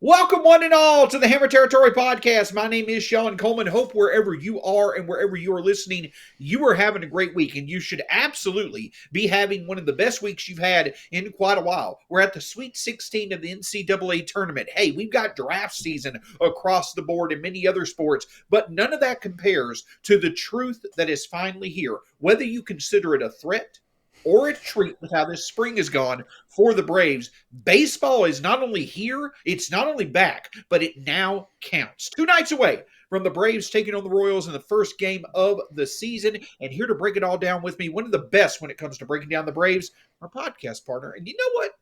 Welcome, one and all, to the Hammer Territory Podcast. My name is Shawn Coleman. Hope wherever you are and wherever you are listening, you are having a great week, and you should absolutely be having one of the best weeks you've had in quite a while. We're at the Sweet 16 of the NCAA tournament. Hey, we've got draft season across the board in many other sports, but none of that compares to the truth that is finally here. Whether you consider it a threat or a treat with how this spring has gone for the Braves, baseball is not only here, it's not only back, but it now counts. 2 nights away from the Braves taking on the Royals in the first game of the season. And here to break it all down with me, one of the best when it comes to breaking down the Braves, our podcast partner. And you know what?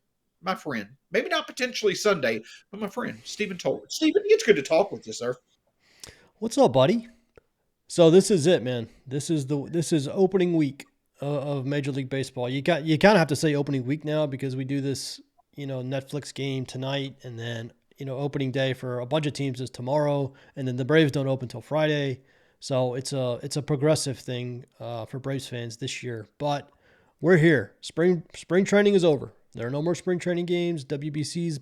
My friend, maybe not potentially Sunday, but my friend, Stephen Tolbert. Stephen, it's good to talk with you, sir. What's up, buddy? So this is it, man. This is opening week of Major League Baseball. You kind of have to say opening week now because we do this, Netflix game tonight, and then opening day for a bunch of teams is tomorrow, and then the Braves don't open till Friday. So it's a progressive thing for Braves fans this year. But we're here. Spring training is over. There are no more spring training games. WBC's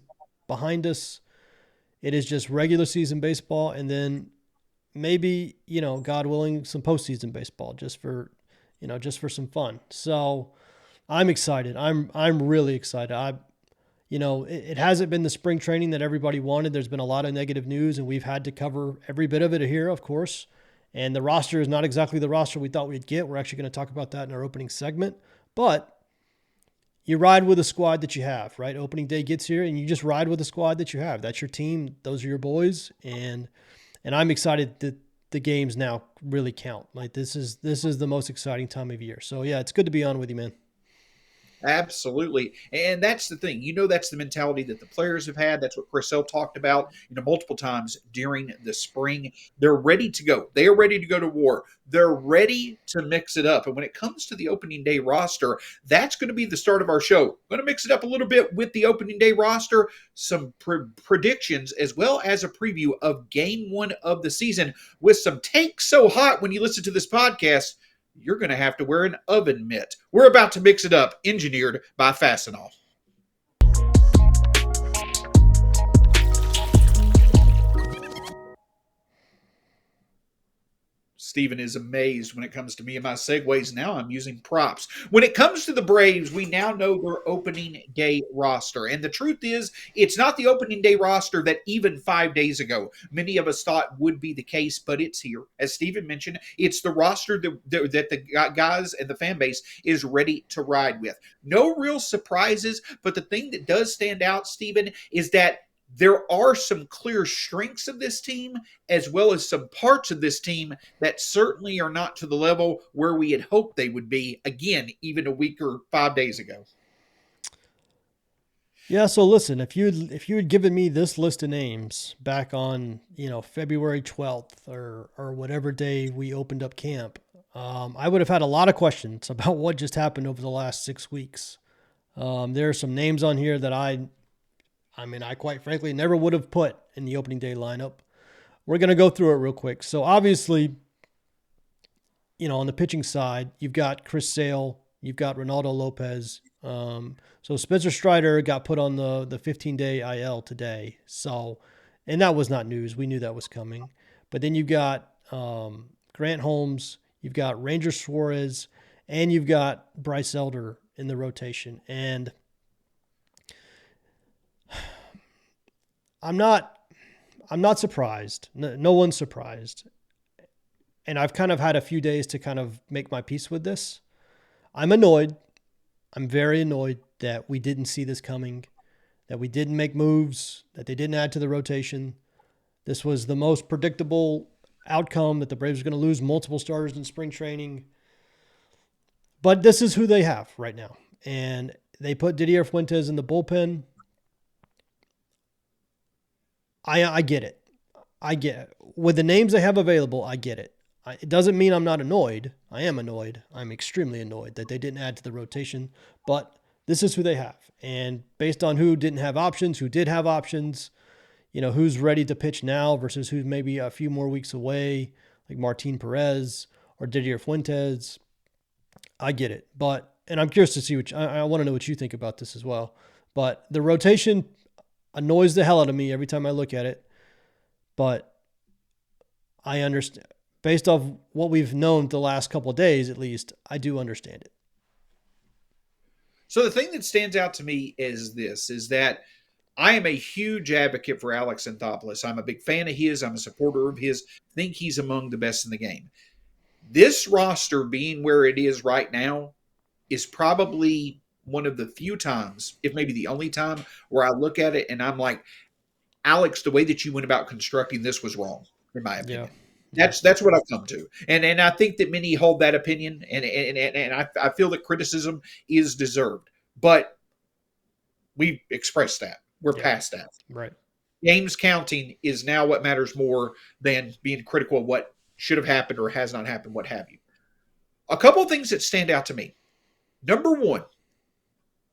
behind us. It is just regular season baseball, and then maybe, God willing, some postseason baseball just for some fun. So I'm excited. I'm really excited. It hasn't been the spring training that everybody wanted. There's been a lot of negative news, and we've had to cover every bit of it here, of course. And the roster is not exactly the roster we thought we'd get. We're actually going to talk about that in our opening segment. But you ride with the squad that you have, right? Opening day gets here, and you just ride with the squad that you have. That's your team. Those are your boys. And I'm excited that the games now really count. Like this is the most exciting time of year. So yeah, it's good to be on with you, man. Absolutely. And that's the thing. That's the mentality that the players have had. That's what Chris Hill talked about, multiple times during the spring. They're ready to go. They are ready to go to war. They're ready to mix it up. And when it comes to the opening day roster, that's going to be the start of our show. Going to mix it up a little bit with the opening day roster, some predictions, as well as a preview of game 1 of the season with some takes so hot when you listen to this podcast, you're going to have to wear an oven mitt. We're about to mix it up, engineered by Fastenal. Steven is amazed when it comes to me and my segues. Now I'm using props. When it comes to the Braves, we now know their opening day roster. And the truth is, it's not the opening day roster that even 5 days ago many of us thought would be the case, but it's here. As Steven mentioned, it's the roster that the guys and the fan base is ready to ride with. No real surprises, but the thing that does stand out, Steven, is that there are some clear strengths of this team as well as some parts of this team that certainly are not to the level where we had hoped they would be, again, even a week or 5 days ago. Yeah, so listen, if you had given me this list of names back on, February 12th or whatever day we opened up camp, I would have had a lot of questions about what just happened over the last 6 weeks. There are some names on here that I quite frankly never would have put in the opening day lineup. We're going to go through it real quick. So obviously, on the pitching side, you've got Chris Sale, you've got Ronaldo Lopez. So Spencer Strider got put on the 15-day IL today. So, and that was not news. We knew that was coming. But then you've got Grant Holmes, you've got Ranger Suarez, and you've got Bryce Elder in the rotation. And I'm not surprised. No one's surprised. And I've kind of had a few days to kind of make my peace with this. I'm annoyed. I'm very annoyed that we didn't see this coming, that we didn't make moves, that they didn't add to the rotation. This was the most predictable outcome, that the Braves are going to lose multiple starters in spring training. But this is who they have right now. And they put Didier Fuentes in the bullpen. I get it. I get it. With the names they have available, I get it. It doesn't mean I'm not annoyed. I am annoyed. I'm extremely annoyed that they didn't add to the rotation. But this is who they have. And based on who didn't have options, who did have options, who's ready to pitch now versus who's maybe a few more weeks away, like Martin Perez or Didier Fuentes, I get it. And I'm curious to see I want to know what you think about this as well. But the rotation annoys the hell out of me every time I look at it. But I understand, based off what we've known the last couple of days, at least, I do understand it. So the thing that stands out to me is this: is that I am a huge advocate for Alex Anthopoulos. I'm a big fan of his. I'm a supporter of his. I think he's among the best in the game. This roster being where it is right now is probably one of the few times, if maybe the only time, where I look at it and I'm like, Alex, the way that you went about constructing this was wrong, in my Yeah. opinion. Yeah. That's what I've come to, and I think that many hold that opinion, and I feel that criticism is deserved, but we expressed that. We're Yeah. past that. Right. Games counting is now what matters more than being critical of what should have happened or has not happened, what have you. A couple of things that stand out to me. Number one,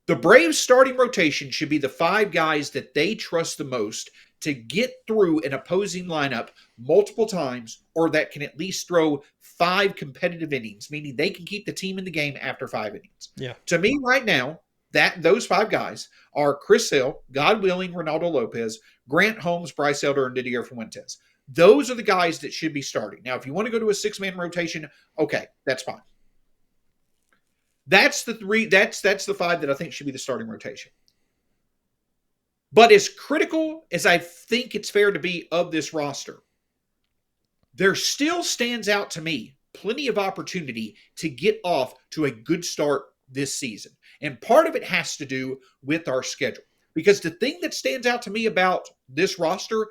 the Braves starting rotation should be the five guys that they trust the most to get through an opposing lineup multiple times, or that can at least throw five competitive innings, meaning they can keep the team in the game after 5 innings. Yeah. To me, right now, that those five guys are Chris Hill, God willing, Ronaldo Lopez, Grant Holmes, Bryce Elder, and Didier Fuentes. Those are the guys that should be starting. Now, if you want to go to a six-man rotation, okay, that's fine. That's the three. That's the five that I think should be the starting rotation. But as critical as I think it's fair to be of this roster, there still stands out to me plenty of opportunity to get off to a good start this season. And part of it has to do with our schedule. Because the thing that stands out to me about this roster,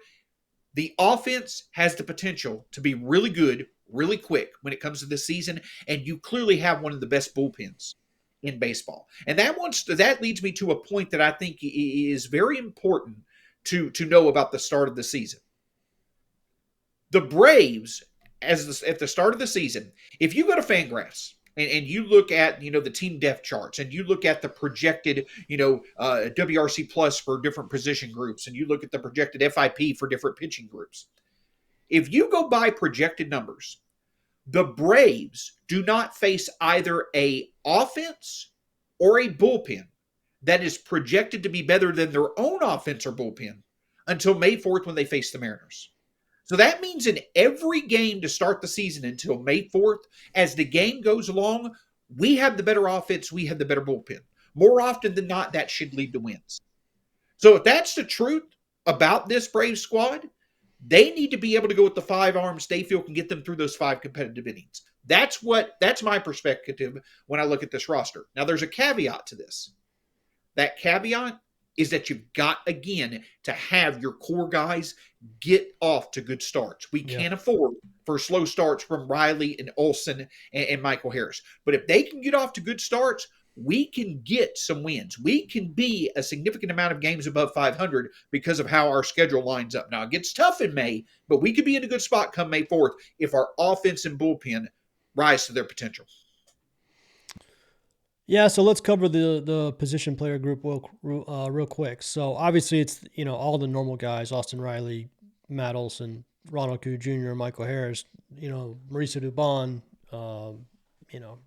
the offense has the potential to be really good, really quick when it comes to this season, and you clearly have one of the best bullpens in baseball. And that leads me to a point that I think is very important to know about the start of the season. The Braves, at the start of the season, if you go to Fangraphs and you look at the team depth charts and you look at the projected WRC plus for different position groups and you look at the projected FIP for different pitching groups, if you go by projected numbers, the Braves do not face either a offense or a bullpen that is projected to be better than their own offense or bullpen until May 4th when they face the Mariners. So that means in every game to start the season until May 4th, as the game goes along, we have the better offense, we have the better bullpen. More often than not, that should lead to wins. So if that's the truth about this Braves squad, they need to be able to go with the five arms they feel can get them through those five competitive innings. That's my perspective when I look at this roster. Now, there's a caveat to this. That caveat is that you've got, again, to have your core guys get off to good starts. We can't afford for slow starts from Riley and Olsen and Michael Harris. But if they can get off to good starts, we can get some wins. We can be a significant amount of games above 500 because of how our schedule lines up. Now, it gets tough in May, but we could be in a good spot come May 4th if our offense and bullpen rise to their potential. Yeah, so let's cover the position player group real quick. So obviously it's all the normal guys: Austin Riley, Matt Olson, Ronald Acuña Jr., Michael Harris, Mauricio Dubon,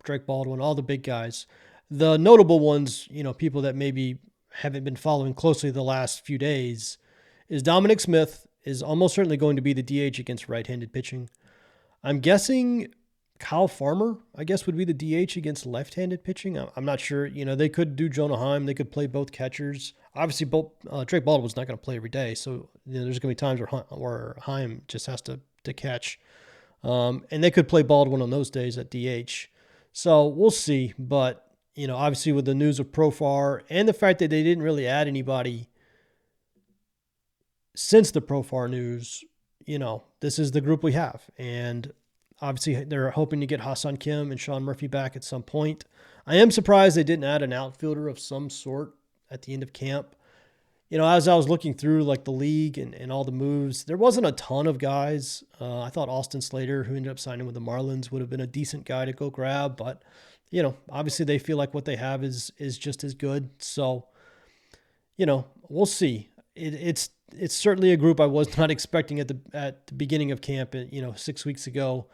Drake Baldwin, all the big guys. The notable ones, people that maybe haven't been following closely the last few days, is Dominic Smith is almost certainly going to be the DH against right-handed pitching. I'm guessing Kyle Farmer, I guess, would be the DH against left-handed pitching. I'm not sure. They could do Jonah Heim. They could play both catchers. Obviously, Drake Baldwin's not going to play every day, so there's going to be times where Heim just has to catch. And they could play Baldwin on those days at DH. So we'll see. But, obviously with the news of Profar and the fact that they didn't really add anybody since the Profar news, this is the group we have. And obviously, they're hoping to get Ha-Seong Kim and Sean Murphy back at some point. I am surprised they didn't add an outfielder of some sort at the end of camp. As I was looking through the league and all the moves, there wasn't a ton of guys. I thought Austin Slater, who ended up signing with the Marlins, would have been a decent guy to go grab. But, obviously they feel like what they have is just as good. So, we'll see. It's certainly a group I was not expecting at the beginning of camp, 6 weeks ago.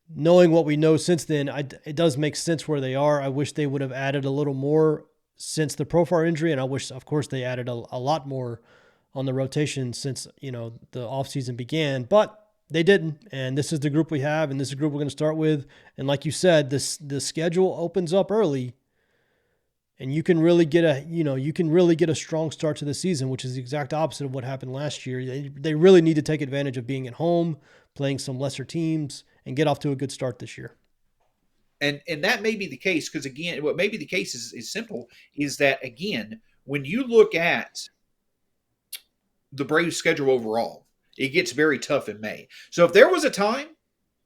Knowing what we know since then, it does make sense where they are. I wish they would have added a little more since the Profar injury, and I wish, of course, they added a lot more on the rotation since, the offseason began, but they didn't. And this is the group we have, and this is the group we're going to start with. And like you said, the schedule opens up early, and you can really get a strong start to the season, which is the exact opposite of what happened last year. They really need to take advantage of being at home, playing some lesser teams, and get off to a good start this year. And that may be the case because, again, what may be the case is simple, is that, again, when you look at the Braves schedule overall, it gets very tough in May. So if there was a time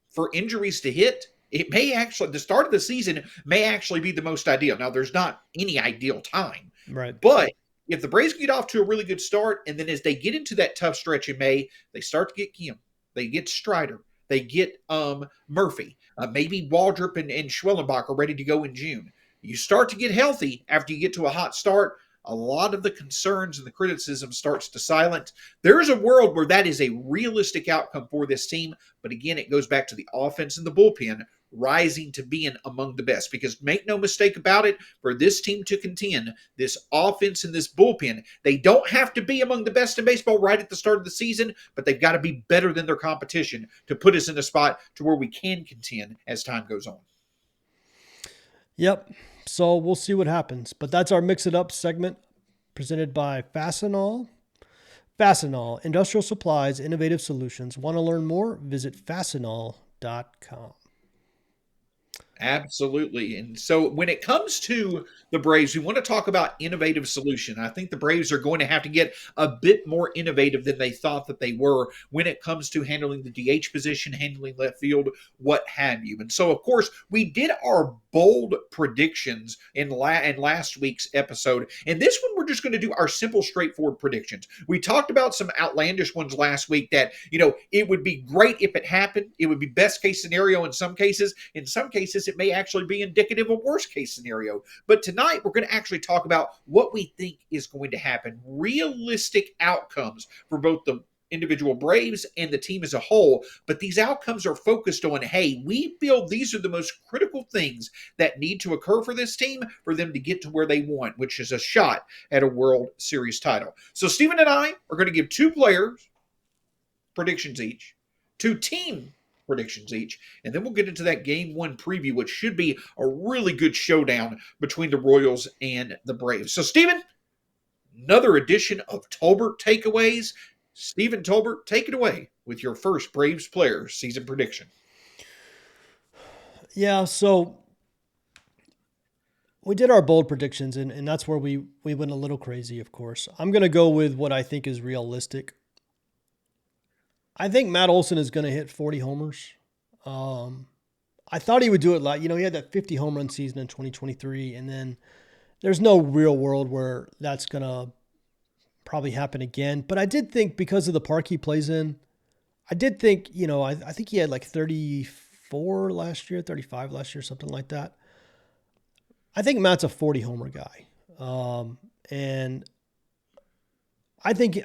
for injuries to hit, it may actually, the start of the season may actually be the most ideal. Now, there's not any ideal time, Right. but if the Braves get off to a really good start, and then as they get into that tough stretch in May, they start to get Kim, they get Strider, they get Murphy, maybe Waldrop and Schwellenbach are ready to go in June. You start to get healthy after you get to a hot start. A lot of the concerns and the criticism starts to silence. There is a world where that is a realistic outcome for this team. But again, it goes back to the offense and the bullpen rising to being among the best. Because make no mistake about it, for this team to contend, this offense and this bullpen, they don't have to be among the best in baseball right at the start of the season, but they've got to be better than their competition to put us in a spot to where we can contend as time goes on. Yep. So we'll see what happens. But that's our Mix It Up segment presented by Fastenal. Fastenal, industrial supplies, innovative solutions. Want to learn more? Visit fastenal.com. Absolutely. And so when it comes to the Braves, we want to talk about innovative solution. I think the Braves are going to have to get a bit more innovative than they thought that they were when it comes to handling the DH position, handling left field, what have you. And so, of course, we did our bold predictions in last week's episode. And this one, we're just going to do our simple, straightforward predictions. We talked about some outlandish ones last week that, it would be great if it happened. It would be best case scenario in some cases. In some cases, it may actually be indicative of worst case scenario. But tonight, we're going to actually talk about what we think is going to happen, realistic outcomes for both the individual Braves and the team as a whole. But these outcomes are focused on, hey, we feel these are the most critical things that need to occur for this team for them to get to where they want, which is a shot at a World Series title. So Stephen and I are going to give two players predictions each, two team predictions each, and then we'll get into that game one preview, which should be a really good showdown between the Royals and the Braves. So, Stephen, another edition of Tolbert Takeaways. Stephen Tolbert, take it away with your first Braves player season prediction. Yeah, so we did our bold predictions, and that's where we went a little crazy, of course. I'm going to go with what I think is realistic. I think Matt Olson is going to hit 40 homers. I thought he would do it he had that 50 home run season in 2023, and then there's no real world where that's going to probably happen again. But I did think because of the park he plays in, I did think, I think he had like 34 last year, 35 last year, something like that. I think Matt's a 40 homer guy. And I think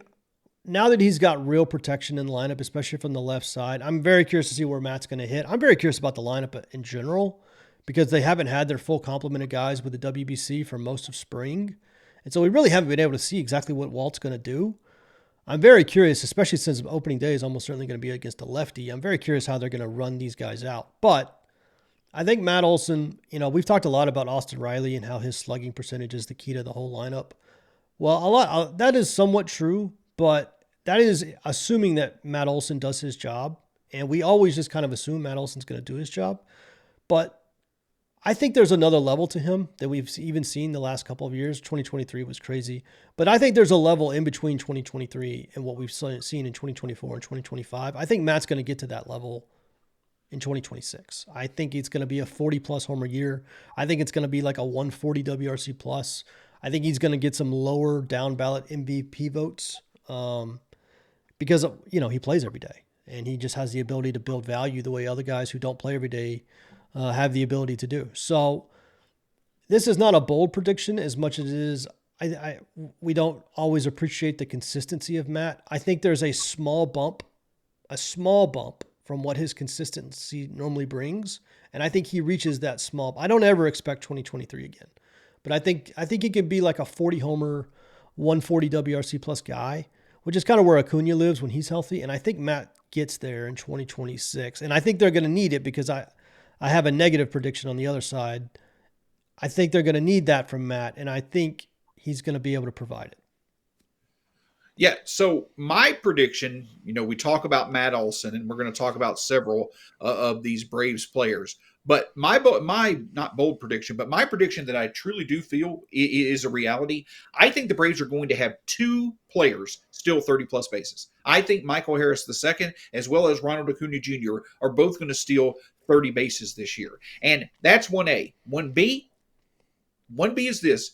now that he's got real protection in the lineup, especially from the left side, I'm very curious to see where Matt's going to hit. I'm very curious about the lineup in general because they haven't had their full complement of guys with the WBC for most of spring. And so we really haven't been able to see exactly what Walt's going to do. I'm very curious, especially since opening day is almost certainly going to be against a lefty. I'm very curious how they're going to run these guys out. But I think Matt Olson, we've talked a lot about Austin Riley and how his slugging percentage is the key to the whole lineup. Well, that is somewhat true, but that is assuming that Matt Olson does his job. And we always just kind of assume Matt Olson's going to do his job. But I think there's another level to him that we've even seen the last couple of years. 2023 was crazy. But I think there's a level in between 2023 and what we've seen in 2024 and 2025. I think Matt's going to get to that level in 2026. I think it's going to be a 40-plus homer year. I think it's going to be like a 140 WRC plus. I think he's going to get some lower down ballot MVP votes because, he plays every day. And he just has the ability to build value the way other guys who don't play every day have the ability to do. So this is not a bold prediction as much as it is. We don't always appreciate the consistency of Matt. I think there's a small bump from what his consistency normally brings. And I think he reaches that small. I don't ever expect 2023 again, but I think he can be like a 40 homer, 140 WRC plus guy, which is kind of where Acuna lives when he's healthy. And I think Matt gets there in 2026. And I think they're going to need it because I have a negative prediction on the other side. I think they're going to need that from Matt, and I think he's going to be able to provide it. Yeah. So my prediction, we talk about Matt Olson, and we're going to talk about several of these Braves players. But my not bold prediction, but my prediction that I truly do feel is a reality. I think the Braves are going to have two players still 30 plus bases. I think Michael Harris II as well as Ronald Acuna Jr. are both going to steal 30 bases this year, and that's 1A. 1B is this: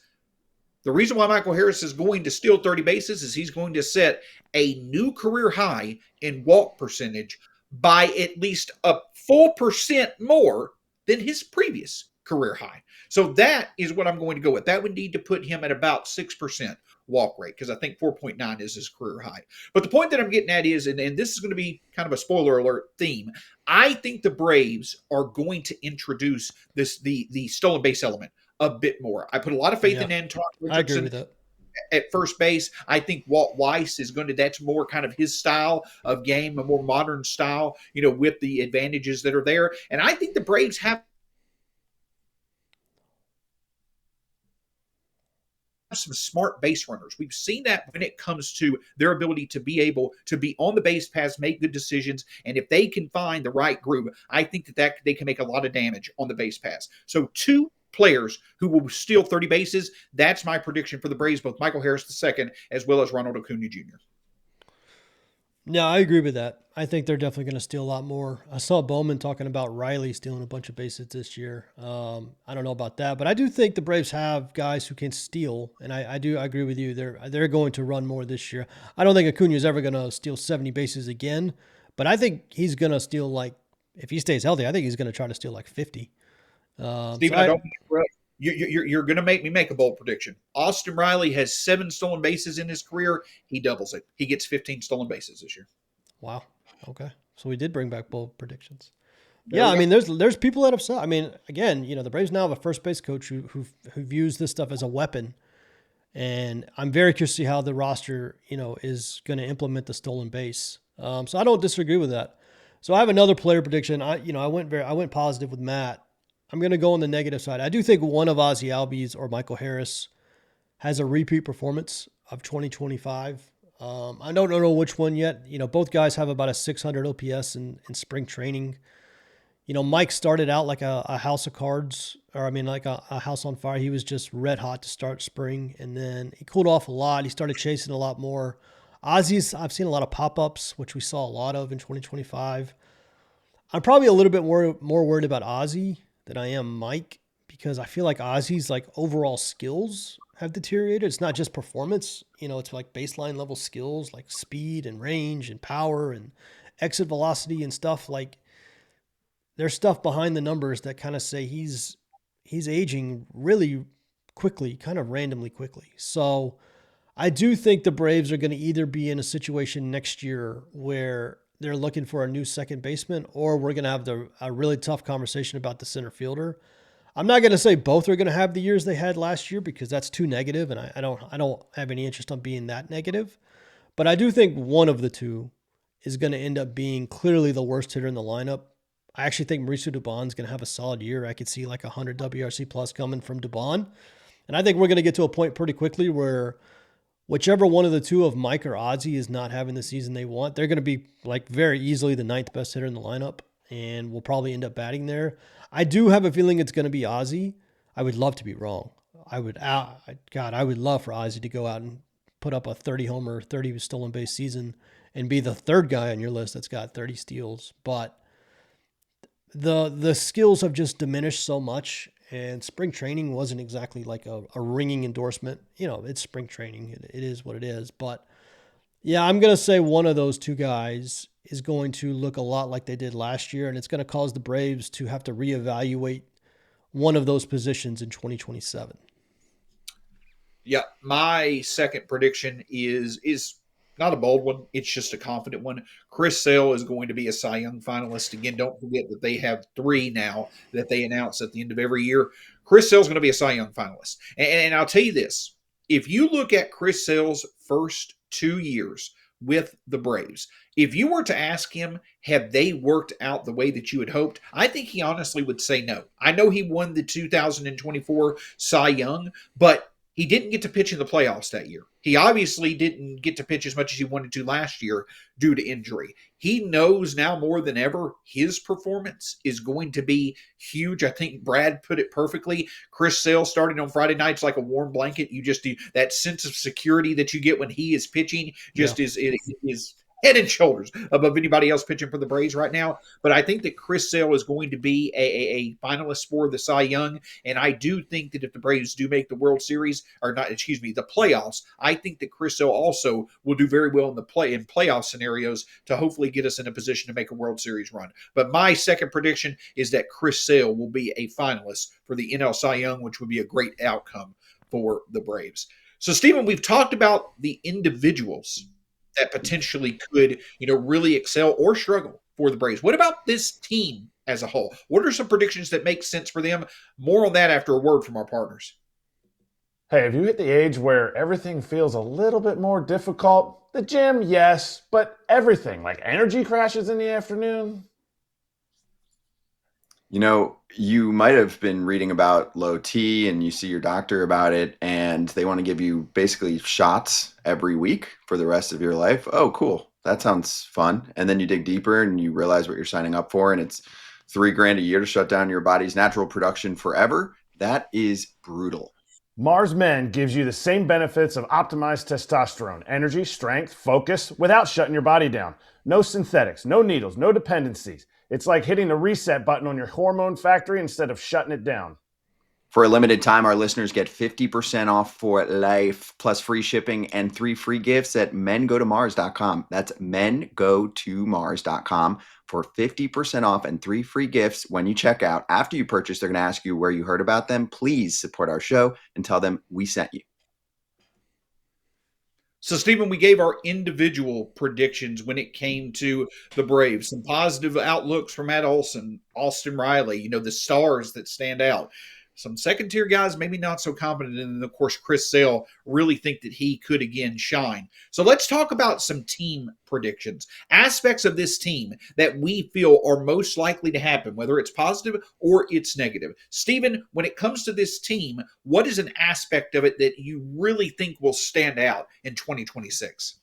the reason why Michael Harris is going to steal 30 bases is he's going to set a new career high in walk percentage by at least a full percent more than his previous career high. So that is what I'm going to go with. That would need to put him at about 6% walk rate, because I think 4.9 is his career high. But the point that I'm getting at is, and this is going to be kind of a spoiler alert theme, I think the Braves are going to introduce the stolen base element a bit more. I put a lot of faith Yeah, in Anton I agree Richardson with that. at first base. I think Walt Weiss is going to, that's more kind of his style of game, a more modern style, with the advantages that are there. And I think the Braves have some smart base runners. We've seen that when it comes to their ability to be able to be on the base paths, make good decisions, and if they can find the right groove, I think that they can make a lot of damage on the base paths. So two players who will steal 30 bases, that's my prediction for the Braves, both Michael Harris II as well as Ronald Acuna Jr. No, I agree with that. I think they're definitely going to steal a lot more. I saw Bowman talking about Riley stealing a bunch of bases this year. I don't know about that, but I do think the Braves have guys who can steal, and I agree with you. They're going to run more this year. I don't think Acuna is ever going to steal 70 bases again, but I think he's going to steal, like, if he stays healthy, I think he's going to try to steal like 50. So Stephen, I don't you're going to make me make a bold prediction. Austin Riley has 7 stolen bases in his career. He doubles it. He gets 15 stolen bases this year. Wow. Okay. So we did bring back bold predictions. There Yeah, we I go. mean, there's people that upset. I mean, again, the Braves now have a first base coach who views this stuff as a weapon, and I'm very curious to see how the roster, is going to implement the stolen base. So I don't disagree with that. So I have another player prediction. I went positive with Matt. I'm going to go on the negative side. I do think one of Ozzy Albies or Michael Harris has a repeat performance of 2025. I don't know which one yet. Both guys have about a 600 OPS in spring training. Mike started out like a house of cards, or I mean, like a house on fire. He was just red hot to start spring, and then he cooled off a lot. He started chasing a lot more. Ozzy's, I've seen a lot of pop ups, which we saw a lot of in 2025. I'm probably a little bit more worried about Ozzy than I am Mike, because I feel like Ozzy's like overall skills have deteriorated. It's not just performance, it's like baseline level skills like speed and range and power and exit velocity and stuff. Like, there's stuff behind the numbers that kind of say he's aging really quickly, kind of randomly quickly. So I do think the Braves are going to either be in a situation next year where they're looking for a new second baseman, or we're going to have a really tough conversation about the center fielder. I'm not going to say both are going to have the years they had last year, because that's too negative, and I don't have any interest on being that negative. But I do think one of the two is going to end up being clearly the worst hitter in the lineup. I actually think Mauricio Dubon's going to have a solid year. I could see like 100 WRC plus coming from Dubon. And I think we're going to get to a point pretty quickly where whichever one of the two of Mike or Ozzy is not having the season they want, they're going to be like very easily the ninth best hitter in the lineup, and we'll probably end up batting there. I do have a feeling it's going to be Ozzy. I would love to be wrong. I would love for Ozzy to go out and put up a 30 homer, 30 stolen base season and be the third guy on your list that's got 30 steals. But the skills have just diminished so much, and spring training wasn't exactly like a ringing endorsement. It's spring training. It is what it is. But yeah, I'm going to say one of those two guys is going to look a lot like they did last year, and it's going to cause the Braves to have to reevaluate one of those positions in 2027. Yeah, my second prediction is not a bold one. It's just a confident one. Chris Sale is going to be a Cy Young finalist. Again, don't forget that they have three now that they announce at the end of every year. Chris Sale is going to be a Cy Young finalist. And I'll tell you this, if you look at Chris Sale's first 2 years with the Braves, if you were to ask him, have they worked out the way that you had hoped? I think he honestly would say no. I know he won the 2024 Cy Young, but he didn't get to pitch in the playoffs that year. He obviously didn't get to pitch as much as he wanted to last year due to injury. He knows now more than ever his performance is going to be huge. I think Brad put it perfectly. Chris Sale starting on Friday nights like a warm blanket. You just do that sense of security that you get when he is pitching Yeah. just is head and shoulders above anybody else pitching for the Braves right now. But I think that Chris Sale is going to be a finalist for the Cy Young. And I do think that if the Braves do make the World Series, or not, excuse me, the playoffs, I think that Chris Sale also will do very well in the playoff scenarios to hopefully get us in a position to make a World Series run. But my second prediction is that Chris Sale will be a finalist for the NL Cy Young, which would be a great outcome for the Braves. So, Stephen, we've talked about the individuals that potentially could, really excel or struggle for the Braves. What about this team as a whole? What are some predictions that make sense for them? More on that after a word from our partners. Hey, have you hit the age where everything feels a little bit more difficult? The gym, yes, but everything, like energy crashes in the afternoon? You might have been reading about low T and you see your doctor about it, and they want to give you basically shots every week for the rest of your life. Oh, cool. That sounds fun. And then you dig deeper and you realize what you're signing up for, and it's 3 grand a year to shut down your body's natural production forever. That is brutal. Mars Men gives you the same benefits of optimized testosterone, energy, strength, focus, without shutting your body down. No synthetics, no needles, no dependencies. It's like hitting the reset button on your hormone factory instead of shutting it down. For a limited time, our listeners get 50% off for life, plus free shipping and 3 free gifts at mengotomars.com. That's mengotomars.com for 50% off and 3 free gifts when you check out. After you purchase, they're going to ask you where you heard about them. Please support our show and tell them we sent you. So, Stephen, we gave our individual predictions when it came to the Braves. Some positive outlooks from Matt Olson, Austin Riley, the stars that stand out. Some second tier guys, maybe not so confident. And then, of course, Chris Sale really think that he could again shine. So let's talk about some team predictions, aspects of this team that we feel are most likely to happen, whether it's positive or it's negative. Stephen, when it comes to this team, what is an aspect of it that you really think will stand out in 2026?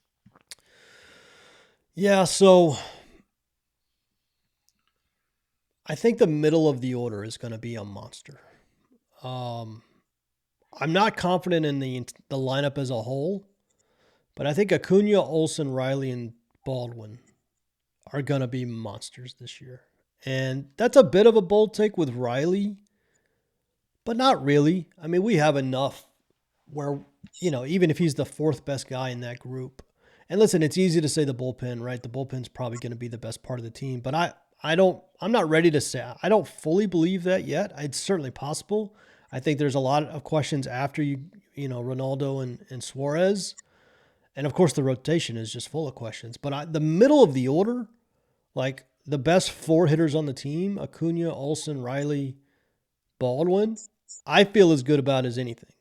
Yeah, so I think the middle of the order is going to be a monster. I'm not confident in the lineup as a whole, but I think Acuna, Olson, Riley, and Baldwin are going to be monsters this year. And that's a bit of a bold take with Riley, but not really. I mean, we have enough where, even if he's the fourth best guy in that group. And listen, it's easy to say the bullpen, right? The bullpen's probably going to be the best part of the team, but I'm not ready to say, I don't fully believe that yet. It's certainly possible. I think there's a lot of questions after Ronaldo and Suarez. And of course the rotation is just full of questions, but the middle of the order, like the best 4 hitters on the team, Acuna, Olson, Riley, Baldwin, I feel as good about as anything.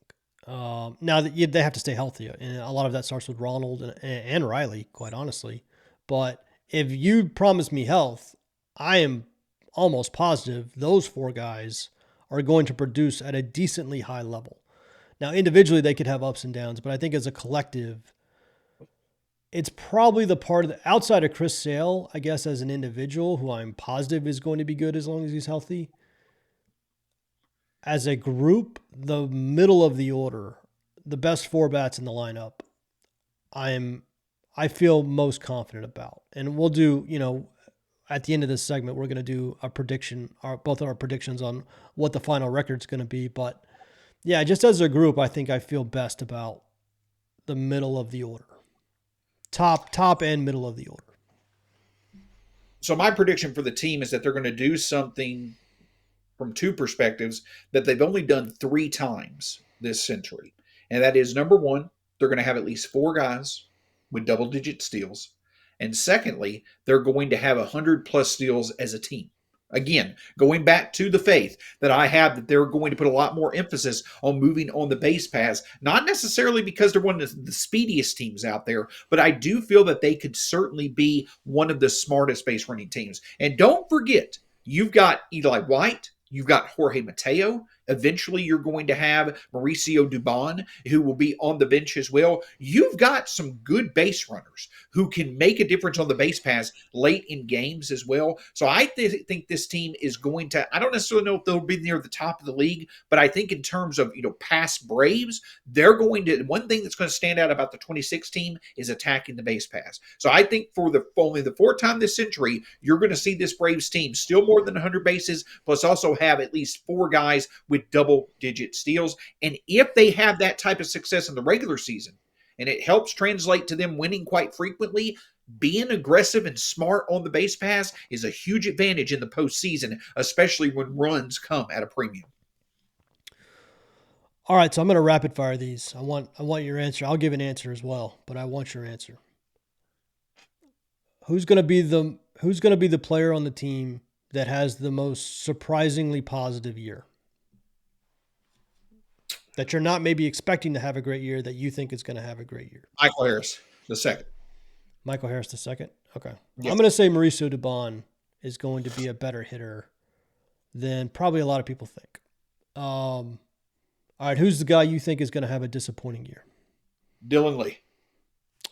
Now that they have to stay healthy, and a lot of that starts with Ronald and Riley, quite honestly. But if you promise me health, I am almost positive those 4 guys are going to produce at a decently high level. Now, individually, they could have ups and downs, but I think as a collective, it's probably the part of outside of Chris Sale, I guess, as an individual who I'm positive is going to be good as long as he's healthy. As a group, the middle of the order, the best 4 bats in the lineup, I feel most confident about. And we'll do, at the end of this segment, we're going to do a prediction, both of our predictions on what the final record's going to be. But yeah, just as a group, I think I feel best about the middle of the order, top and middle of the order. So my prediction for the team is that they're going to do something from 2 perspectives that they've only done 3 times this century. And that is, number one, they're going to have at least 4 guys with double-digit steals. And secondly, they're going to have 100-plus steals as a team. Again, going back to the faith that I have that they're going to put a lot more emphasis on moving on the base paths, not necessarily because they're one of the speediest teams out there, but I do feel that they could certainly be one of the smartest base running teams. And don't forget, you've got Eli White, you've got Jorge Mateo. Eventually, you're going to have Mauricio Dubon, who will be on the bench as well. You've got some good base runners who can make a difference on the base paths late in games as well. So I think this team is going to, I don't necessarily know if they'll be near the top of the league, but I think in terms of, past Braves, they're going to, one thing that's going to stand out about the 26 team is attacking the base paths. So I think for only the fourth time this century, you're going to see this Braves team still more than 100 bases, plus also have at least 4 guys with double-digit steals. And if they have that type of success in the regular season, and it helps translate to them winning quite frequently, being aggressive and smart on the base pass is a huge advantage in the postseason, especially when runs come at a premium. All right, so I'm going to rapid fire these. I want your answer. I'll give an answer as well, but I want your answer. Who's going to be the player on the team that has the most surprisingly positive year? That you're not maybe expecting to have a great year, that you think is going to have a great year. Michael Harris, the second. Michael Harris, the second? Okay. Yes. I'm going to say Mauricio Dubon is going to be a better hitter than probably a lot of people think. All right, who's the guy you think is going to have a disappointing year? Dylan Lee.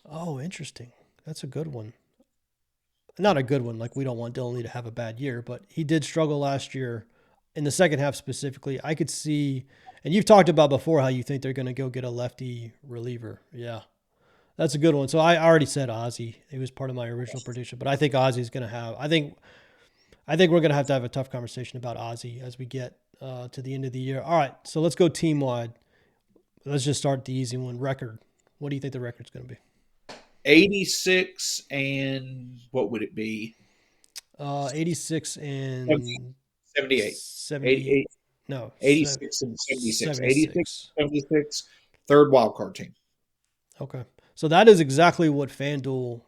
Oh, interesting. That's a good one. Not a good one. Like, we don't want Dylan Lee to have a bad year, but he did struggle last year in the second half specifically. I could see, and you've talked about before how you think they're going to go get a lefty reliever. Yeah, that's a good one. So I already said Ozzie. It was part of my original prediction, but I think Ozzie's going to have, I think we're going to have a tough conversation about Ozzie as we get to the end of the year. All right, so let's go team wide. Let's just start the easy one. Record. What do you think the record's going to be? 86 and what would it be? 86 and 78. 78. No. 86 and 76. 76. 76. Third wild card team. Okay. So that is exactly what FanDuel,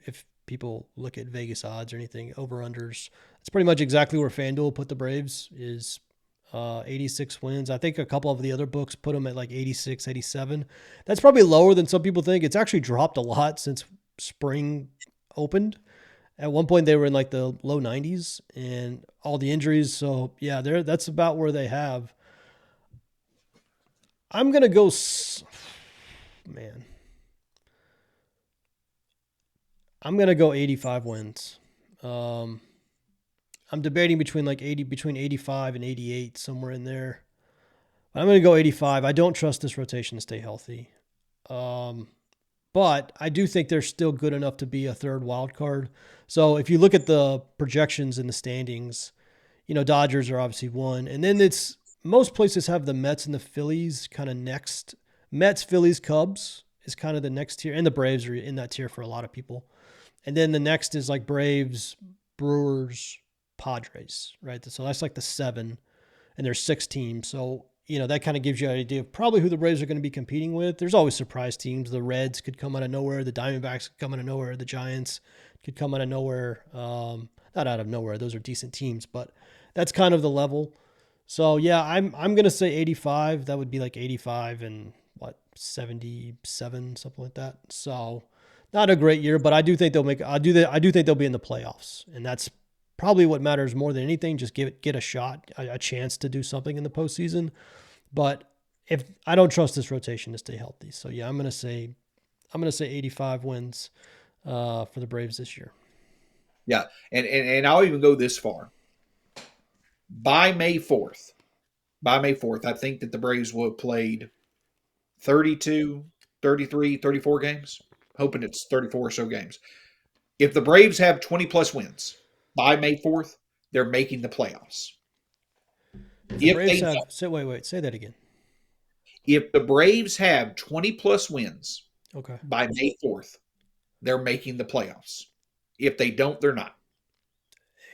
if people look at Vegas odds or anything, over-unders, it's pretty much exactly where FanDuel put the Braves is 86 wins. I think a couple of the other books put them at like 86, 87. That's probably lower than some people think. It's actually dropped a lot since spring opened. At one point, they were in like the low 90s and all the injuries. So, yeah, that's about where they have. I'm going to go, man. I'm going to go 85 wins. I'm debating between 85 and 88, somewhere in there. But I'm going to go 85. I don't trust this rotation to stay healthy. But I do think they're still good enough to be a third wild card. So if you look at the projections in the standings, Dodgers are obviously one. And then most places have the Mets and the Phillies kind of next. Mets, Phillies, Cubs is kind of the next tier. And the Braves are in that tier for a lot of people. And then the next is like Braves, Brewers, Padres, right? So that's like the 7, and there's 6 teams. So, that kind of gives you an idea of probably who the Braves are going to be competing with. There's always surprise teams. The Reds could come out of nowhere. The Diamondbacks could come out of nowhere. The Giants could come out of nowhere. Not out of nowhere. Those are decent teams, but that's kind of the level. So, yeah, I'm going to say 85. That would be like 85 and 77, something like that. So, not a great year, but I do think I do think they'll be in the playoffs, and that's probably what matters more than anything. Just get a shot, a chance to do something in the postseason. But if I don't trust this rotation to stay healthy, so yeah, I'm gonna say 85 wins for the Braves this year. Yeah, and I'll even go this far. By May 4th, I think that the Braves will have played 32, 33, 34 games. Hoping it's 34 or so games. If the Braves have 20-plus wins by May 4th, they're making the playoffs. Say that again. If the Braves have 20-plus wins by May 4th, they're making the playoffs. If they don't, they're not.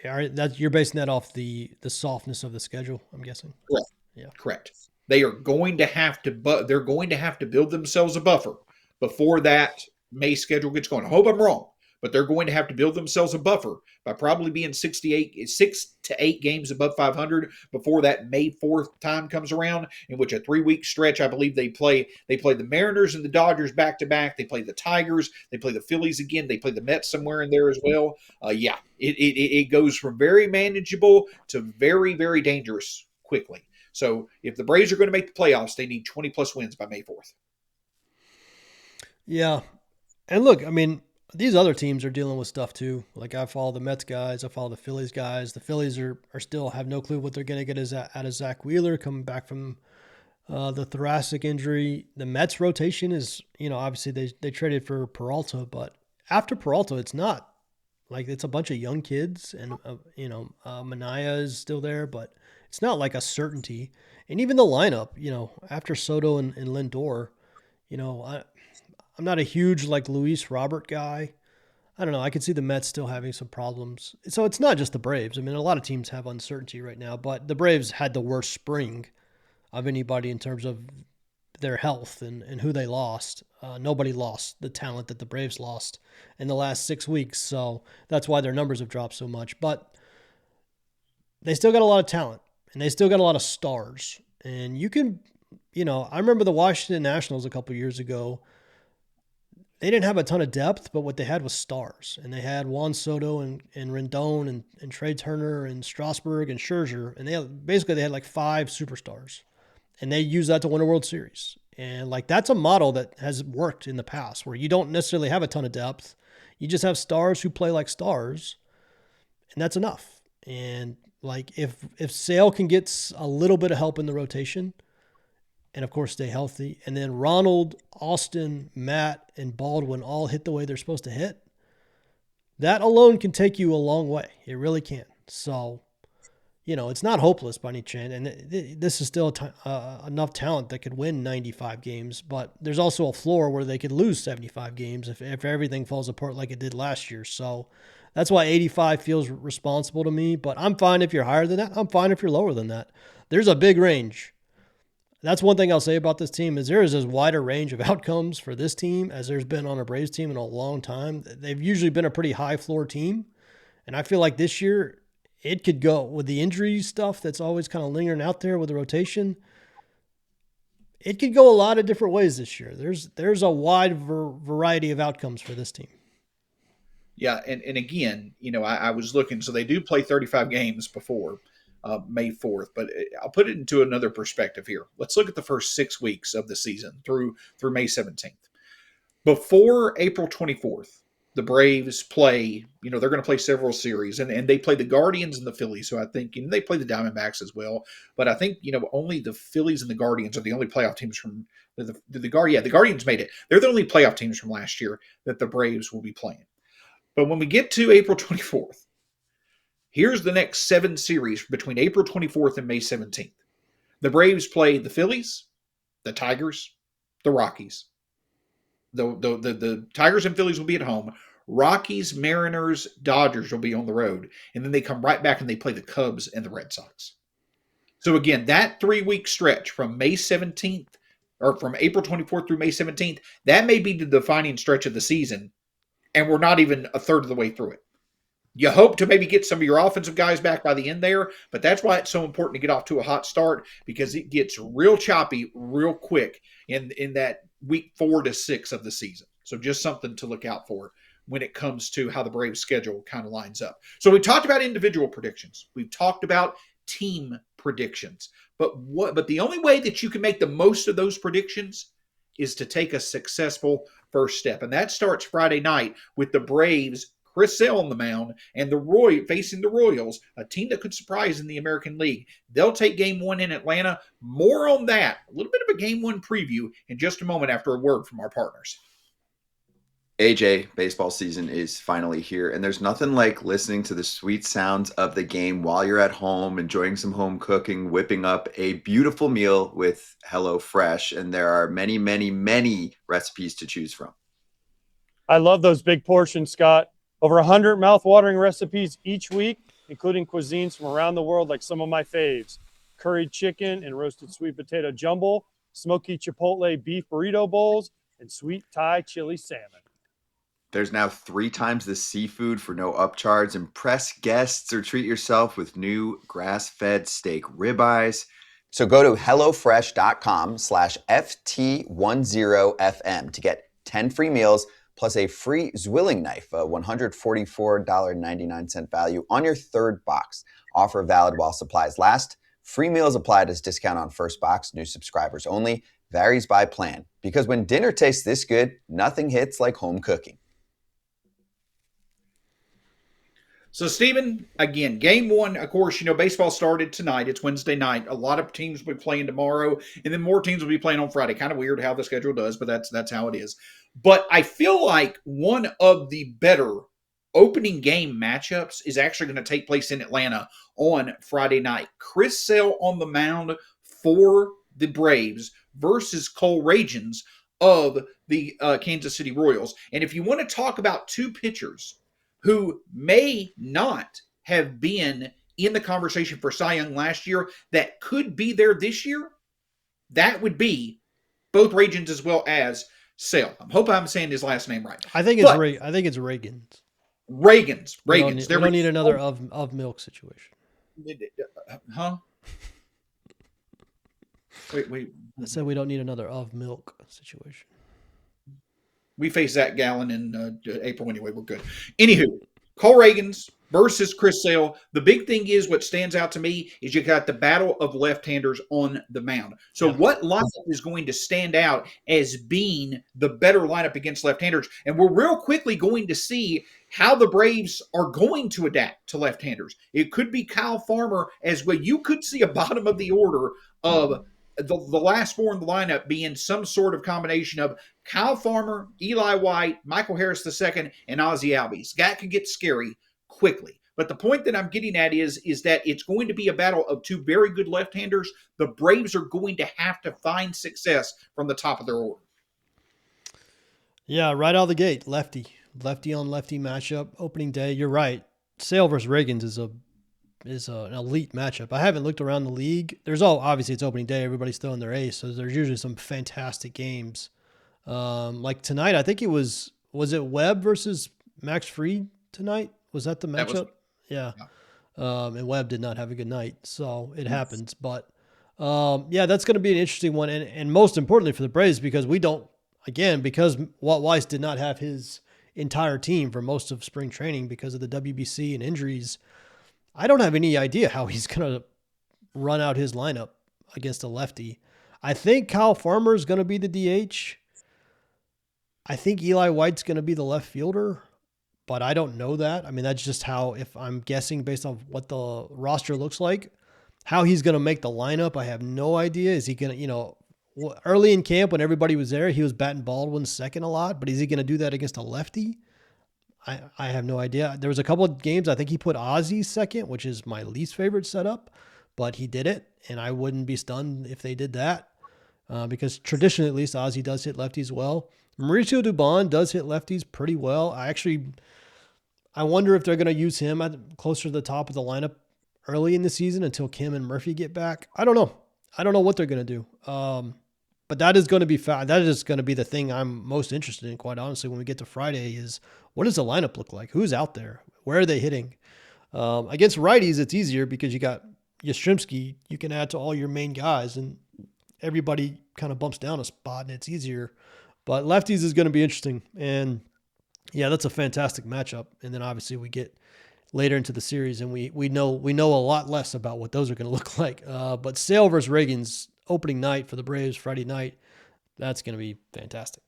You're basing that off the softness of the schedule, I'm guessing. Correct. Yeah. Correct. They are going to have to build themselves a buffer before that May's schedule gets going. I hope I'm wrong, but they're going to have to build themselves a buffer by probably being 6 to 8 games above 500 before that May 4th time comes around, in which a 3-week stretch, I believe they play the Mariners and the Dodgers back to back. They play the Tigers. They play the Phillies again. They play the Mets somewhere in there as well. Yeah, it goes from very manageable to very, very dangerous quickly. So if the Braves are going to make the playoffs, they need 20 plus wins by May 4th. Yeah. And look, I mean, these other teams are dealing with stuff too. Like I follow the Mets guys, I follow the Phillies guys. The Phillies are still have no clue what they're going to get out of Zach Wheeler coming back from the thoracic injury. The Mets rotation is, obviously they traded for Peralta, but after Peralta, it's not like it's a bunch of young kids, and Mania is still there, but it's not like a certainty. And even the lineup, after Soto and Lindor, I'm not a huge like Luis Robert guy. I don't know. I could see the Mets still having some problems. So it's not just the Braves. I mean, a lot of teams have uncertainty right now, but the Braves had the worst spring of anybody in terms of their health and who they lost. Nobody lost the talent that the Braves lost in the last 6 weeks. So that's why their numbers have dropped so much. But they still got a lot of talent and they still got a lot of stars. And you can, I remember the Washington Nationals a couple years ago. They didn't have a ton of depth, but what they had was stars. And they had Juan Soto and Rendon and Trey Turner and Strasburg and Scherzer. And they had like 5 superstars. And they used that to win a World Series. And like that's a model that has worked in the past where you don't necessarily have a ton of depth. You just have stars who play like stars. And that's enough. And like if Sale can get a little bit of help in the rotation, and of course stay healthy, and then Ronald, Austin, Matt, and Baldwin all hit the way they're supposed to hit, that alone can take you a long way. It really can. So, it's not hopeless by any chance, and this is still enough talent that could win 95 games, but there's also a floor where they could lose 75 games if everything falls apart like it did last year. So that's why 85 feels responsible to me, but I'm fine if you're higher than that. I'm fine if you're lower than that. There's a big range. That's one thing I'll say about this team is there is as wide a range of outcomes for this team as there's been on a Braves team in a long time. They've usually been a pretty high floor team. And I feel like this year it could go with the injury stuff that's always kind of lingering out there with the rotation. It could go a lot of different ways this year. There's a wide variety of outcomes for this team. Yeah, and again, I was looking, so they do play 35 games before May 4th, but I'll put it into another perspective here. Let's look at the first 6 weeks of the season through May 17th. Before April 24th, the Braves play, they're going to play several series, and they play the Guardians and the Phillies. So I think, they play the Diamondbacks as well. But I think, only the Phillies and the Guardians are the only playoff teams from the Guardians made it. They're the only playoff teams from last year that the Braves will be playing. But when we get to April 24th, here's the next 7 series between April 24th and May 17th. The Braves play the Phillies, the Tigers, the Rockies. The Tigers and Phillies will be at home. Rockies, Mariners, Dodgers will be on the road. And then they come right back and they play the Cubs and the Red Sox. So again, that 3-week stretch from May 17th, or from April 24th through May 17th, that may be the defining stretch of the season. And we're not even a third of the way through it. You hope to maybe get some of your offensive guys back by the end there, but that's why it's so important to get off to a hot start, because it gets real choppy real quick in that week 4 to 6 of the season. So just something to look out for when it comes to how the Braves schedule kind of lines up. So we talked about individual predictions. We've talked about team predictions. But the only way that you can make the most of those predictions is to take a successful first step. And that starts Friday night with the Braves, Chris Sale on the mound, and facing the Royals, a team that could surprise in the American League. They'll take Game 1 in Atlanta. More on that, a little bit of a Game 1 preview in just a moment after a word from our partners. AJ, baseball season is finally here, and there's nothing like listening to the sweet sounds of the game while you're at home, enjoying some home cooking, whipping up a beautiful meal with HelloFresh, and there are many, many, many recipes to choose from. I love those big portions, Scott. Over 100 mouth-watering recipes each week, including cuisines from around the world like some of my faves: curried chicken and roasted sweet potato jumble, smoky chipotle beef burrito bowls, and sweet Thai chili salmon. There's now 3 times the seafood for no upcharge. Impress guests or treat yourself with new grass-fed steak ribeyes. So go to HelloFresh.com/FT10FM to get 10 free meals plus a free Zwilling knife, a $144.99 value on your third box. Offer valid while supplies last. Free meals applied as discount on first box. New subscribers only. Varies by plan. Because when dinner tastes this good, nothing hits like home cooking. So, Stephen, again, game one, of course, baseball started tonight. It's Wednesday night. A lot of teams will be playing tomorrow, and then more teams will be playing on Friday. Kind of weird how the schedule does, but that's how it is. But I feel like one of the better opening game matchups is actually going to take place in Atlanta on Friday night. Chris Sale on the mound for the Braves versus Cole Ragans of the Kansas City Royals. And if you want to talk about two pitchers who may not have been in the conversation for Cy Young last year that could be there this year, that would be both Ragans as well as Sale. I hope I'm saying his last name right. I think it's Reagan's. Reagan's. We don't need another of milk situation. Huh? Wait. I said we don't need another of milk situation. We face Zach Gallen in April anyway. We're good. Anywho, Cole Ragans versus Chris Sale. The big thing is what stands out to me is you got the battle of left-handers on the mound. So what lineup is going to stand out as being the better lineup against left-handers? And we're real quickly going to see how the Braves are going to adapt to left-handers. It could be Kyle Farmer as well. You could see a bottom of the order of the last four in the lineup being some sort of combination of Kyle Farmer, Eli White, Michael Harris II, and Ozzie Albies. That could get scary quickly. But the point that I'm getting at is that it's going to be a battle of two very good left-handers. The Braves are going to have to find success from the top of their order. Yeah, right out of the gate, lefty on lefty matchup, opening day. You're right. Sale versus Reagans is an elite matchup. I haven't looked around the league. Obviously it's opening day. Everybody's throwing their ace, so there's usually some fantastic games. Like tonight, I think was it Webb versus Max Fried tonight? Was that the matchup? Yeah. And Webb did not have a good night, so it happens. But that's going to be an interesting one, and most importantly for the Braves because because Walt Weiss did not have his entire team for most of spring training because of the WBC and injuries. I don't have any idea how he's going to run out his lineup against a lefty. I think Kyle Farmer is going to be the DH. I think Eli White's going to be the left fielder, but I don't know that. I mean, that's just if I'm guessing based on what the roster looks like, how he's going to make the lineup. I have no idea. Is he going to, early in camp when everybody was there, he was batting Baldwin second a lot, but is he going to do that against a lefty? I have no idea. There was a couple of games I think he put Ozzie second, which is my least favorite setup, but he did it, and I wouldn't be stunned if they did that because traditionally, at least, Ozzie does hit lefties well. Mauricio Dubon does hit lefties pretty well. I wonder if they're going to use him closer to the top of the lineup early in the season until Kim and Murphy get back. I don't know. I don't know what they're going to do. But that is going to be that is going to be the thing I'm most interested in, quite honestly, when we get to Friday is what does the lineup look like? Who's out there? Where are they hitting? Against righties, it's easier because you got Yastrzemski. You can add to all your main guys, and everybody kind of bumps down a spot, and it's easier. But lefties is going to be interesting, and yeah, that's a fantastic matchup. And then obviously we get later into the series, and we know a lot less about what those are going to look like. But Sale versus Reagan's opening night for the Braves Friday night, that's going to be fantastic.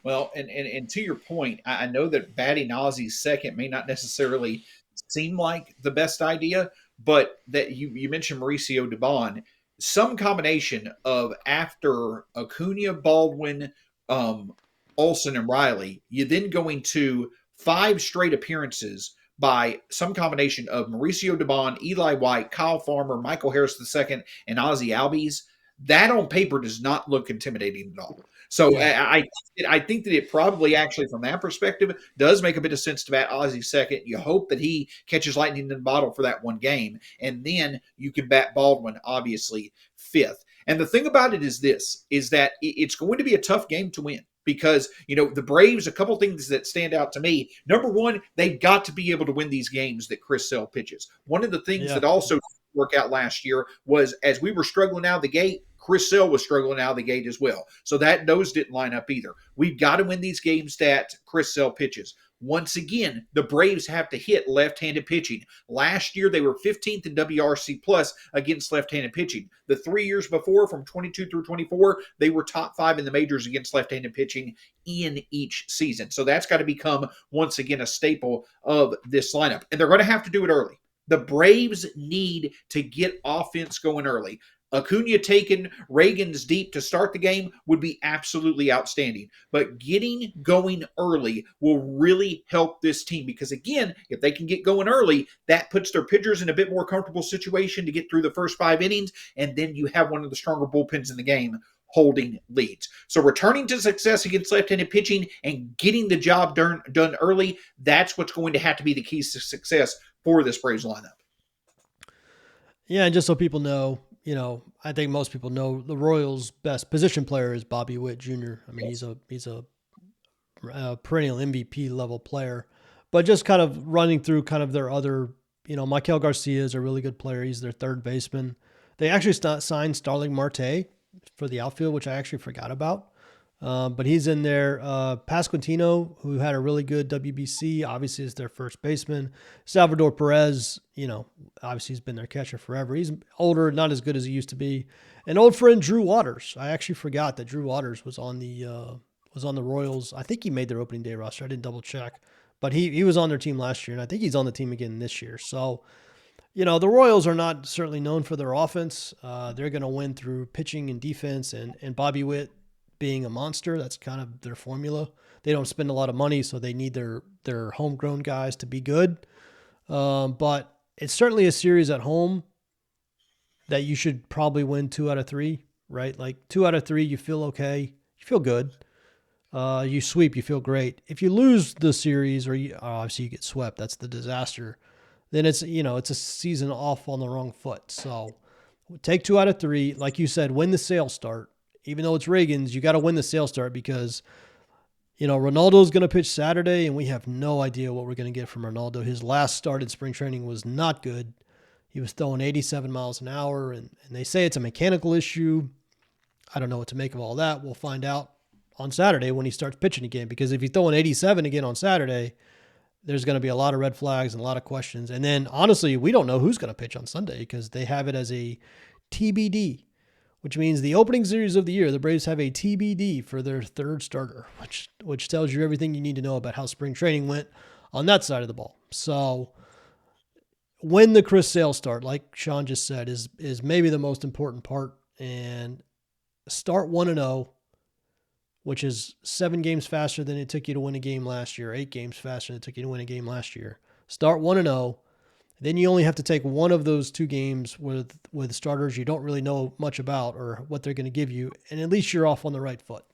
Well, and to your point, I know that batting Ozzie second may not necessarily seem like the best idea, but that you mentioned Mauricio Dubon, some combination of after Acuna, Baldwin, Olsen, and Riley, you then going to 5 straight appearances by some combination of Mauricio Dubon, Eli White, Kyle Farmer, Michael Harris II, and Ozzie Albies. That on paper does not look intimidating at all. So I think that it probably actually from that perspective does make a bit of sense to bat Ozzie second. You hope that he catches lightning in the bottle for that one game. And then you can bat Baldwin, obviously, fifth. And the thing about it is that it's going to be a tough game to win. because, the Braves, a couple things that stand out to me. Number one, they've got to be able to win these games that Chris Sale pitches. One of the things that also didn't work out last year was, as we were struggling out of the gate, Chris Sale was struggling out of the gate as well. So those didn't line up either. We've got to win these games that Chris Sale pitches. Once again, the Braves have to hit left-handed pitching. Last year, they were 15th in WRC plus against left-handed pitching. The 3 years before, from 22 through 24, they were top 5 in the majors against left-handed pitching in each season. So that's got to become, once again, a staple of this lineup. And they're going to have to do it early. The Braves need to get offense going early. Acuna taking Reagan's deep to start the game would be absolutely outstanding. But getting going early will really help this team because, again, if they can get going early, that puts their pitchers in a bit more comfortable situation to get through the first 5 innings, and then you have one of the stronger bullpens in the game holding leads. So returning to success against left-handed pitching and getting the job done early, that's what's going to have to be the keys to success for this Braves lineup. Yeah, and just so people know, I think most people know the Royals' best position player is Bobby Witt Jr. I mean, he's a perennial MVP level player. But just kind of running through kind of their other, Maikel Garcia is a really good player. He's their third baseman. They actually signed Starling Marte for the outfield, which I actually forgot about. But he's in there. Pasquantino, who had a really good WBC, obviously is their first baseman. Salvador Perez, obviously he's been their catcher forever. He's older, not as good as he used to be. And old friend Drew Waters. I actually forgot that Drew Waters was on the Royals. I think he made their opening day roster. I didn't double check, but he was on their team last year, and I think he's on the team again this year. So, the Royals are not certainly known for their offense. They're going to win through pitching and defense, and Bobby Witt being a monster. That's kind of their formula. They don't spend a lot of money, so they need their homegrown guys to be good. But it's certainly a series at home that you should probably win 2 out of 3, right? Like 2 out of 3, you feel okay. You feel good. You sweep, you feel great. If you lose the series or obviously you get swept, that's the disaster. Then it's a season off on the wrong foot. So take 2 out of 3. Like you said, win the sales start. Even though it's Reagan's, you got to win the sales start because, Ronaldo's going to pitch Saturday, and we have no idea what we're going to get from Ronaldo. His last start in spring training was not good. He was throwing 87 miles an hour, and they say it's a mechanical issue. I don't know what to make of all that. We'll find out on Saturday when he starts pitching again, because if he's throwing 87 again on Saturday, there's going to be a lot of red flags and a lot of questions. And then, honestly, we don't know who's going to pitch on Sunday because they have it as a TBD. Which means the opening series of the year, the Braves have a TBD for their third starter, which tells you everything you need to know about how spring training went on that side of the ball. So when the Chris Sale start, like Shawn just said, is maybe the most important part. And start 1-0, which is 7 games faster than it took you to win a game last year, 8 games faster than it took you to win a game last year. Start 1-0. Then you only have to take one of those 2 games with starters you don't really know much about or what they're going to give you, and at least you're off on the right foot.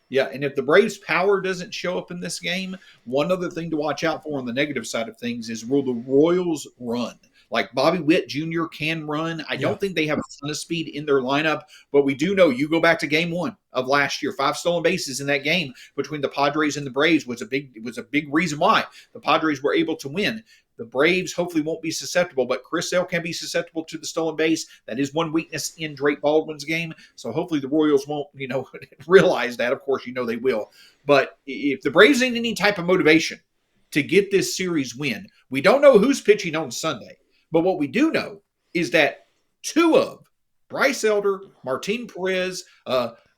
Yeah, and if the Braves' power doesn't show up in this game, one other thing to watch out for on the negative side of things is, will the Royals run? Like Bobby Witt Jr. can run. I don't think they have a ton of speed in their lineup, but we do know, you go back to game 1 of last year, 5 stolen bases in that game between the Padres and the Braves was a big reason why the Padres were able to win. The Braves hopefully won't be susceptible, but Chris Sale can be susceptible to the stolen base. That is one weakness in Drake Baldwin's game. So hopefully the Royals won't, realize that. Of course, they will. But if the Braves need any type of motivation to get this series win, we don't know who's pitching on Sunday. But what we do know is that 2 of Bryce Elder, Martin Perez,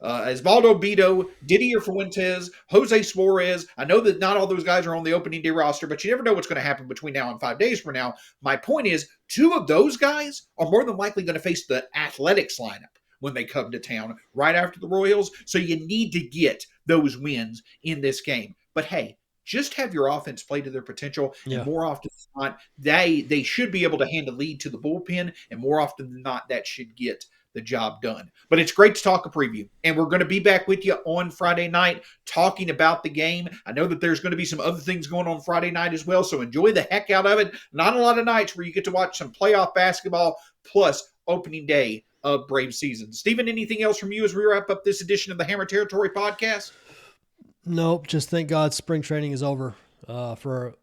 Osvaldo Bido, Didier Fuentes, Jose Suarez. I know that not all those guys are on the opening day roster, but you never know what's going to happen between now and 5 days from now. My point is, 2 of those guys are more than likely going to face the Athletics lineup when they come to town right after the Royals. So you need to get those wins in this game. But hey, just have your offense play to their potential. Yeah. And more often than not, they should be able to hand a lead to the bullpen. And more often than not, that should get the job done. But it's great to talk a preview. And we're going to be back with you on Friday night talking about the game. I know that there's going to be some other things going on Friday night as well, so enjoy the heck out of it. Not a lot of nights where you get to watch some playoff basketball plus opening day of Braves season. Stephen, anything else from you as we wrap up this edition of the Hammer Territory podcast? Nope. Just thank God spring training is over. For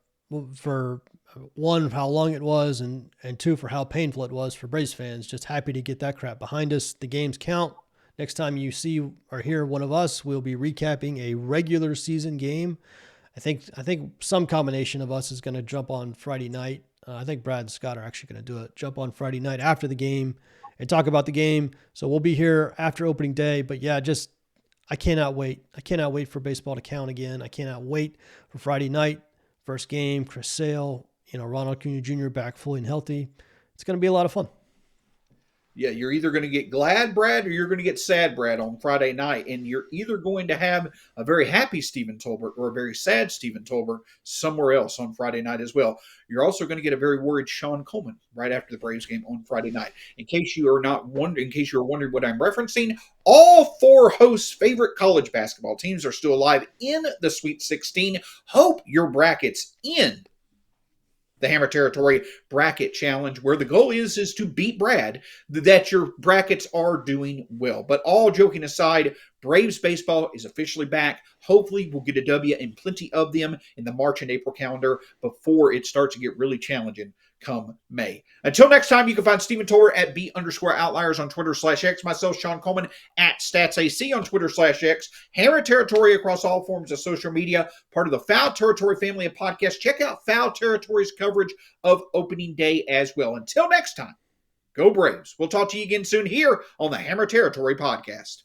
one, how long it was, and two, for how painful it was for Braves fans. Just happy to get that crap behind us. The games count. Next time you see or hear one of us, we'll be recapping a regular season game. I think some combination of us is going to jump on Friday night. I think Brad and Scott are actually going to do it. Jump on Friday night after the game and talk about the game. So we'll be here after opening day. But yeah, I cannot wait. I cannot wait for baseball to count again. I cannot wait for Friday night, first game, Chris Sale, Ronald Acuna Jr. back fully and healthy. It's going to be a lot of fun. Yeah, you're either going to get glad Brad or you're going to get sad Brad on Friday night. And you're either going to have a very happy Stephen Tolbert or a very sad Stephen Tolbert somewhere else on Friday night as well. You're also going to get a very worried Shawn Coleman right after the Braves game on Friday night. In case you are wondering what I'm referencing, all four hosts' favorite college basketball teams are still alive in the Sweet 16. Hope your brackets in the Hammer Territory Bracket Challenge, where the goal is to beat Brad, that your brackets are doing well. But all joking aside, Braves baseball is officially back. Hopefully we'll get a W and plenty of them in the March and April calendar before it starts to get really challenging come May. Until next time, you can find Stephen Tolbert at _outliers on Twitter/X, myself, Shawn Coleman, at StatsAC on Twitter/X, Hammer Territory across all forms of social media, part of the Foul Territory family of podcasts. Check out Foul Territory's coverage of opening day as well. Until next time, go Braves. We'll talk to you again soon here on the Hammer Territory podcast.